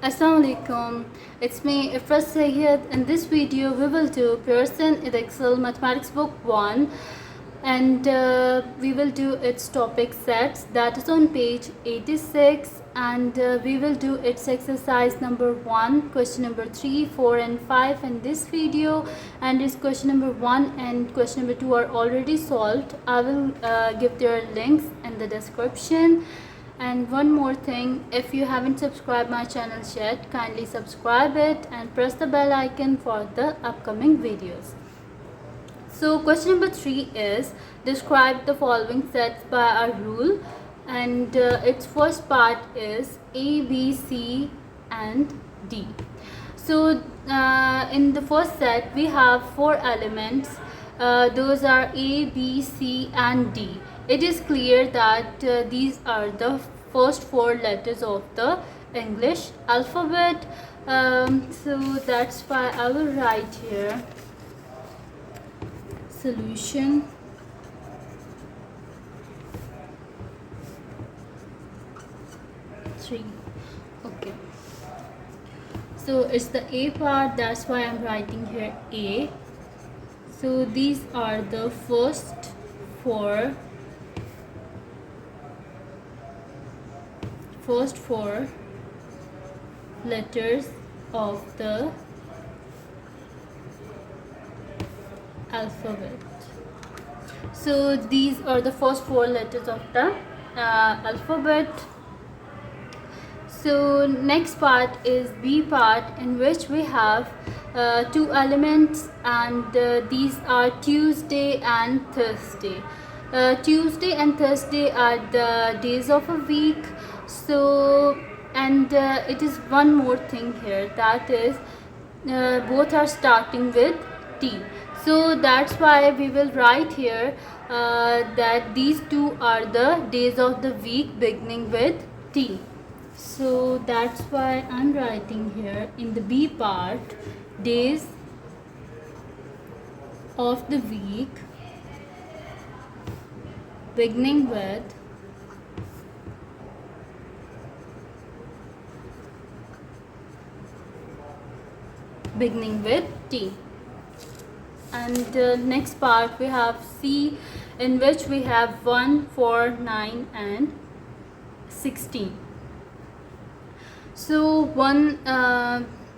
Assalamualaikum, it's me Ifra Syed. In this video we will do Pearson Edexcel Mathematics Book 1 and we will do its topic sets, that is on page 86, and we will do its exercise number 1, question number 3, 4 and 5 in this video, and its question number 1 and question number 2 are already solved. I will give their links in the description. And one more thing, if you haven't subscribed my channel yet, kindly subscribe it and press the bell icon for the upcoming videos. So question number 3 is describe the following sets by a rule, and its first part is A, B, C and D. So in the first set we have 4 elements. Those are A, B, C and D. It is clear that these are the first 4 letters of the English alphabet. So that's why I will write here solution. Okay, so it's the A part, that's why I'm writing here A. So these are the first 4 letters of the alphabet. So these are the first 4 letters of the alphabet. So next part is B part, in which we have 2 elements, and these are Tuesday and Thursday. Tuesday and Thursday are the days of a week. So and it is one more thing here, that is both are starting with T. So that's why we will write here that these 2 are the days of the week beginning with T. So that's why I'm writing here in the B part, days of the week beginning with T. And next part we have C, in which we have 1, 4, 9 and 16. So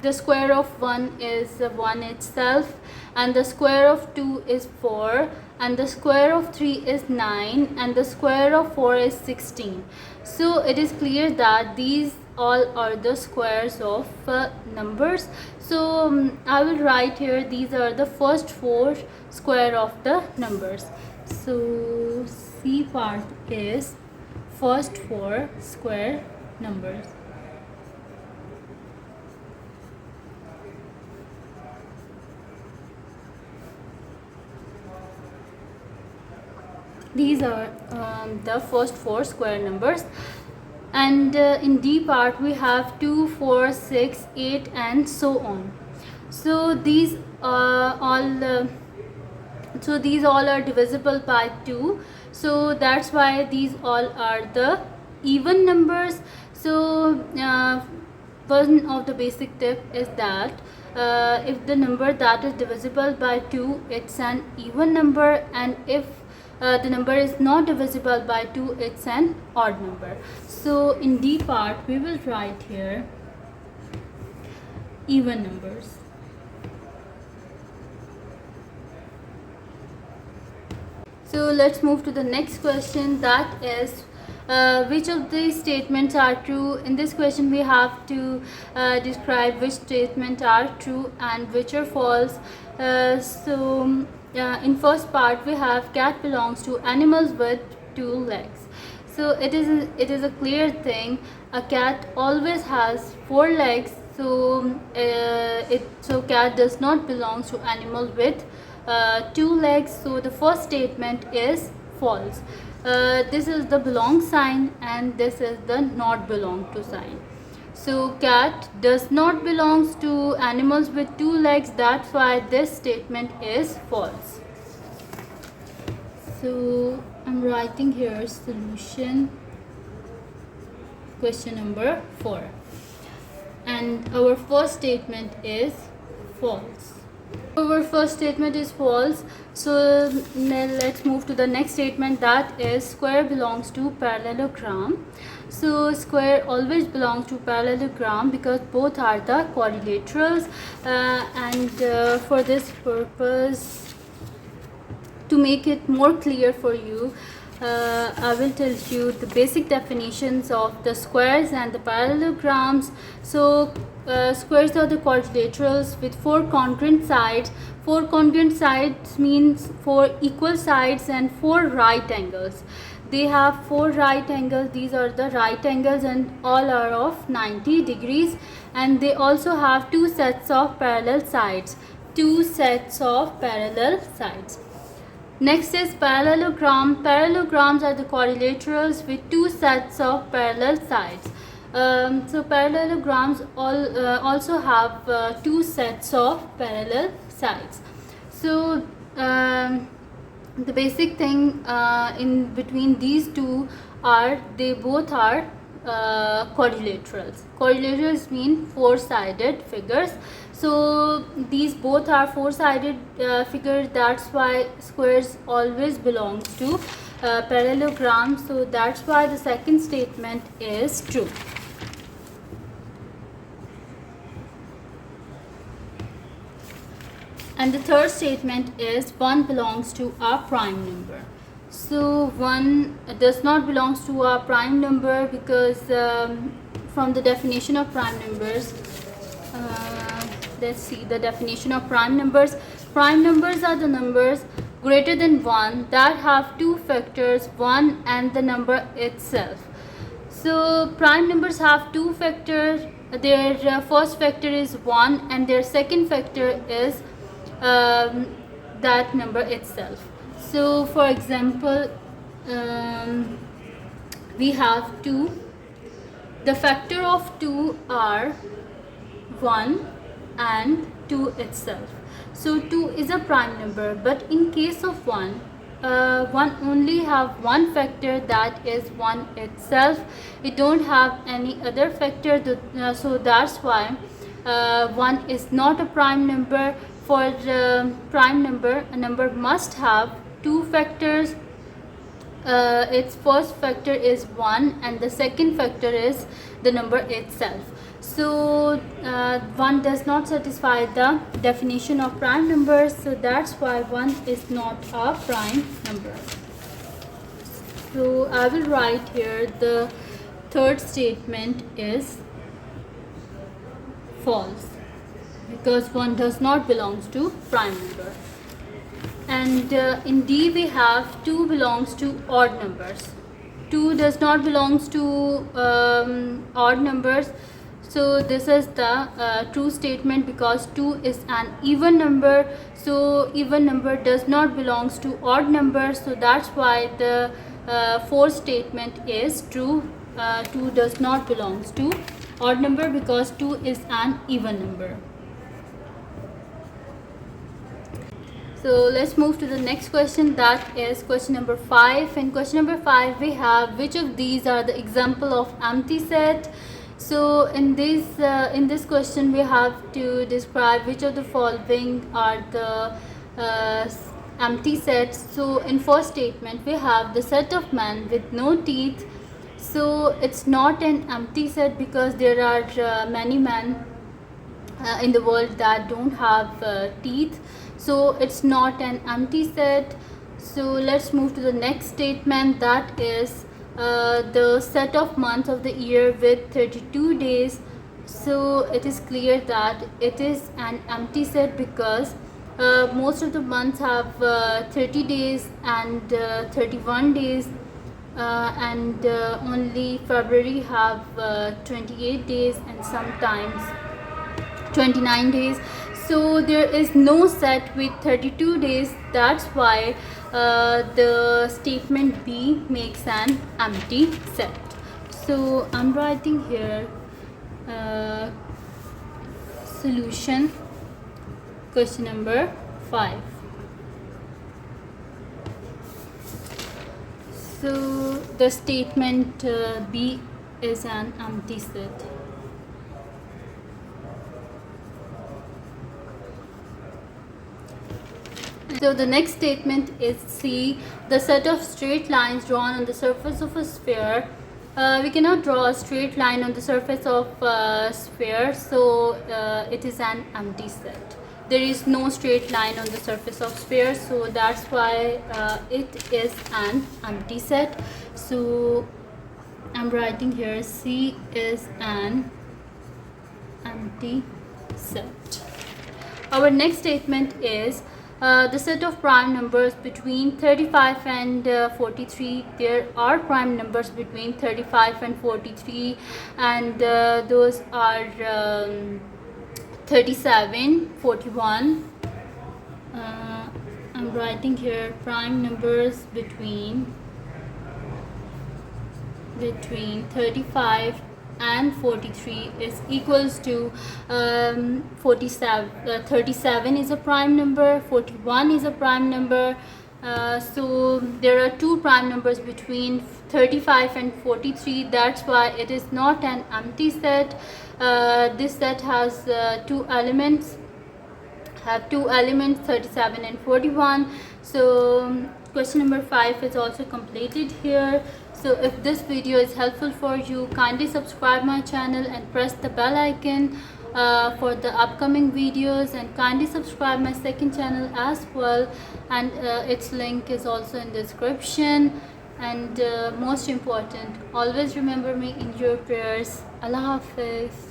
the square of 1 is 1 itself, and the square of 2 is 4, and the square of 3 is 9, and the square of 4 is 16. So it is clear that these all are the squares of numbers. So I will write here these are the first 4 square of the numbers. So C part is first 4 square numbers. These are the first 4 square numbers. And in D part we have 2, 4, 6, 8 and so on. So these all are divisible by 2. So that's why these all are the even numbers. So one of the basic tip is that if the number that is divisible by 2, it's an even number, and if the number is not divisible by 2, it's an odd number. So in D part we will write here even numbers. So let's move to the next question, that is which of these statements are true. In this question we have to describe which statements are true and which are false. In first part we have cat belongs to animals with 2 legs. So it is a clear thing, a cat always has 4 legs. So cat does not belong to animal with 2 legs. So the first statement is false. This is the belong sign and this is the not belong to sign. So cat does not belongs to animals with 2 legs. That's why this statement is false. So I'm writing here solution question number 4. and our first statement is false. Our first statement is false. So now let's move to the next statement, that is square belongs to parallelogram. So square always belongs to parallelogram because both are the quadrilaterals, and for this purpose, to make it more clear for you, I will tell you the basic definitions of the squares and the parallelograms. So squares are the quadrilaterals with four congruent sides. Four congruent sides means four equal sides and four right angles. They have four right angles. These are the right angles and all are of 90 degrees, and they also have two sets of parallel sides. Two sets of parallel sides. Next is parallelogram. Parallelograms are the quadrilaterals with two sets of parallel sides. So parallelograms also have two sets of parallel sides. So the basic thing in between these two are they both are quadrilaterals. Quadrilaterals mean four-sided figures. So these both are four-sided figures. That's why squares always belongs to parallelogram. So that's why the second statement is true. And the third statement is 1 belongs to a prime number. So 1 does not belongs to a prime number because from the definition of prime numbers, let's see the definition of prime numbers. Prime numbers are the numbers greater than 1 that have two factors, 1 and the number itself. So prime numbers have two factors. Their first factor is 1 and their second factor is that number itself. So for example, we have 2. The factor of 2 are 1 and 2 itself. So 2 is a prime number, but in case of 1, 1 only have one factor, that is 1 itself. It don't have any other factor, so that's why 1 is not a prime number. For the prime number, a number must have two factors. Its first factor is 1 and the second factor is the number itself. So 1 does not satisfy the definition of prime numbers, so that's why 1 is not a prime number. So I will write here the third statement is false because 1 does not belongs to prime number. And in D we have 2 belongs to odd numbers. 2 does not belongs to odd numbers. So this is the true statement because 2 is an even number. So even number does not belongs to odd numbers. So that's why the fourth statement is true. 2 does not belongs to odd number because 2 is an even number. So let's move to the next question, that is question number 5. In question number 5 we have which of these are the example of empty set. So in this question we have to describe which of the following are the empty sets. So in first statement we have the set of men with no teeth. So it's not an empty set because there are many men in the world that don't have teeth. So it's not an empty set. So let's move to the next statement, that is the set of months of the year with 32 days. So it is clear that it is an empty set because most of the months have 30 days and 31 days, and only February have 28 days and sometimes 29 days. So there is no set with 32 days. That's why the statement B makes an empty set. So I'm writing here solution question number 5. So the statement B is an empty set. So the next statement is C. The set of straight lines drawn on the surface of a sphere. We cannot draw a straight line on the surface of a sphere, so it is an empty set. There is no straight line on the surface of sphere, so that's why it is an empty set. So I'm writing here C is an empty set. Our next statement is the set of prime numbers between 35 and 43. There are prime numbers between 35 and 43, and those are 37, 41. I'm writing here prime numbers between 35 and 43 is equals to 37 is a prime number, 41 is a prime number. So there are two prime numbers between 35 and 43. That's why it is not an empty set. This set has two elements, 37 and 41. So question number 5 is also completed here. So if this video is helpful for you, kindly subscribe my channel and press the bell icon for the upcoming videos, and kindly subscribe my second channel as well, and its link is also in the description. And most important, always remember me in your prayers. Allah Hafiz.